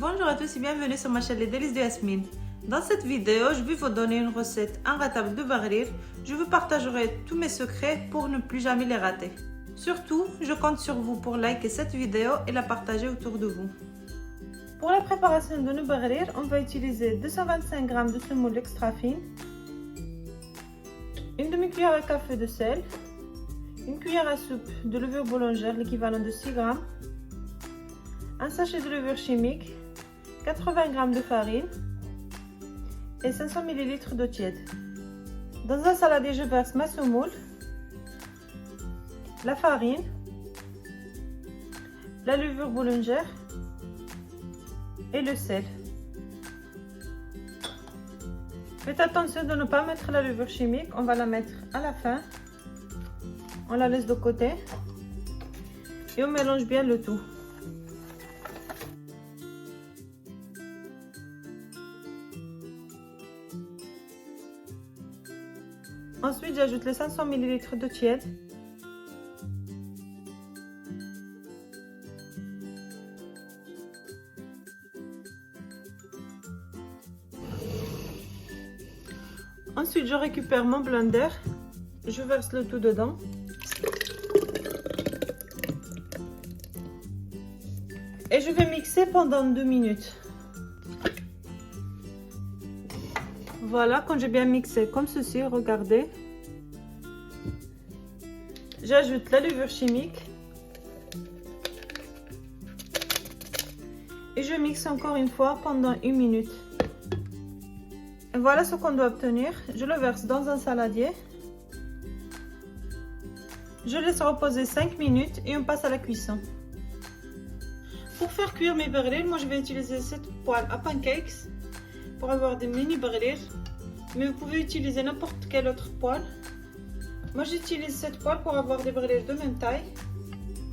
Bonjour à tous et bienvenue sur ma chaîne Les Délices de Yasmine. Dans cette vidéo, je vais vous donner une recette inratable de barrir. Je vous partagerai tous mes secrets pour ne plus jamais les rater. Surtout, je compte sur vous pour liker cette vidéo et la partager autour de vous. Pour la préparation de nos barrir, on va utiliser 225 g de semoule extra fine, une demi-cuillère à café de sel, une cuillère à soupe de levure boulangère, l'équivalent de 6 g, un sachet de levure chimique, 80 g de farine et 500 ml d'eau tiède. Dans un saladier, je verse ma semoule, la farine, la levure boulangère et le sel. Faites attention de ne pas mettre la levure chimique, on va la mettre à la fin. On la laisse de côté et on mélange bien le tout. Ensuite, j'ajoute les 500 ml d'eau tiède. Ensuite, je récupère mon blender. Je verse le tout dedans. Et je vais mixer pendant 2 minutes. Voilà, quand j'ai bien mixé comme ceci, regardez. J'ajoute la levure chimique. Et je mixe encore une fois pendant 1 minute. Et voilà ce qu'on doit obtenir. Je le verse dans un saladier. Je laisse reposer 5 minutes et on passe à la cuisson. Pour faire cuire mes barrir, moi je vais utiliser cette poêle à pancakes pour avoir des mini barrir. Mais vous pouvez utiliser n'importe quelle autre poêle. Moi j'utilise cette poêle pour avoir des barrir de même taille.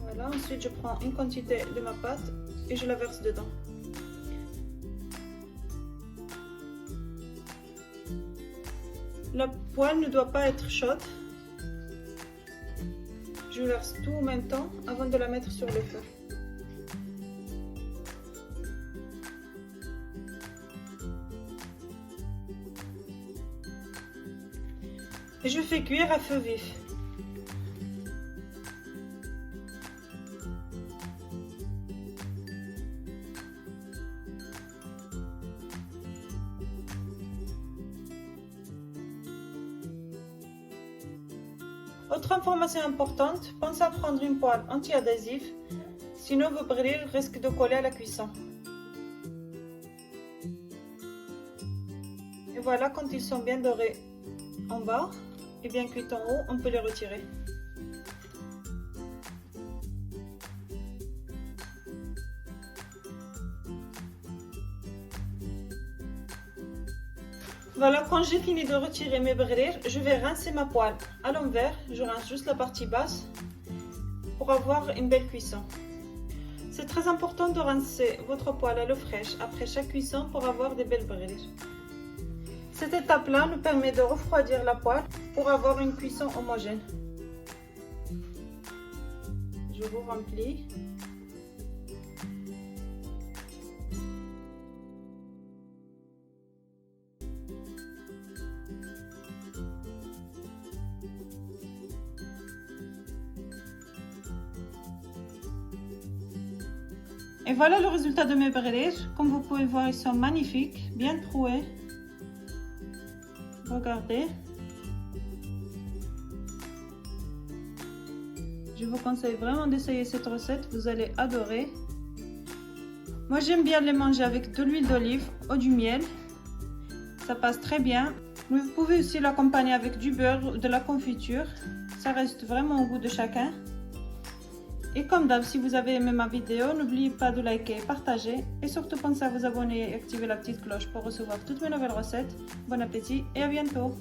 Voilà, ensuite je prends une quantité de ma pâte et je la verse dedans. La poêle ne doit pas être chaude. Je verse tout en même temps avant de la mettre sur le feu. Et je fais cuire à feu vif. Autre information importante, pensez à prendre une poêle anti-adhésif, sinon vos barils risquent de coller à la cuisson. Et voilà, quand ils sont bien dorés en bas et bien cuits en haut, on peut les retirer. Voilà, quand j'ai fini de retirer mes barrir, je vais rincer ma poêle à l'envers. Je rince juste la partie basse pour avoir une belle cuisson. C'est très important de rincer votre poêle à l'eau fraîche après chaque cuisson pour avoir des belles barrir. Cette étape-là nous permet de refroidir la poêle pour avoir une cuisson homogène. Je vous remplis. Et voilà le résultat de mes barrir. Comme vous pouvez voir, ils sont magnifiques, bien troués. Regardez. Je vous conseille vraiment d'essayer cette recette, vous allez adorer. Moi j'aime bien les manger avec de l'huile d'olive ou du miel. Ça passe très bien. Mais vous pouvez aussi l'accompagner avec du beurre ou de la confiture. Ça reste vraiment au goût de chacun. Et comme d'hab, si vous avez aimé ma vidéo, n'oubliez pas de liker et partager. Et surtout pensez à vous abonner et activer la petite cloche pour recevoir toutes mes nouvelles recettes. Bon appétit et à bientôt!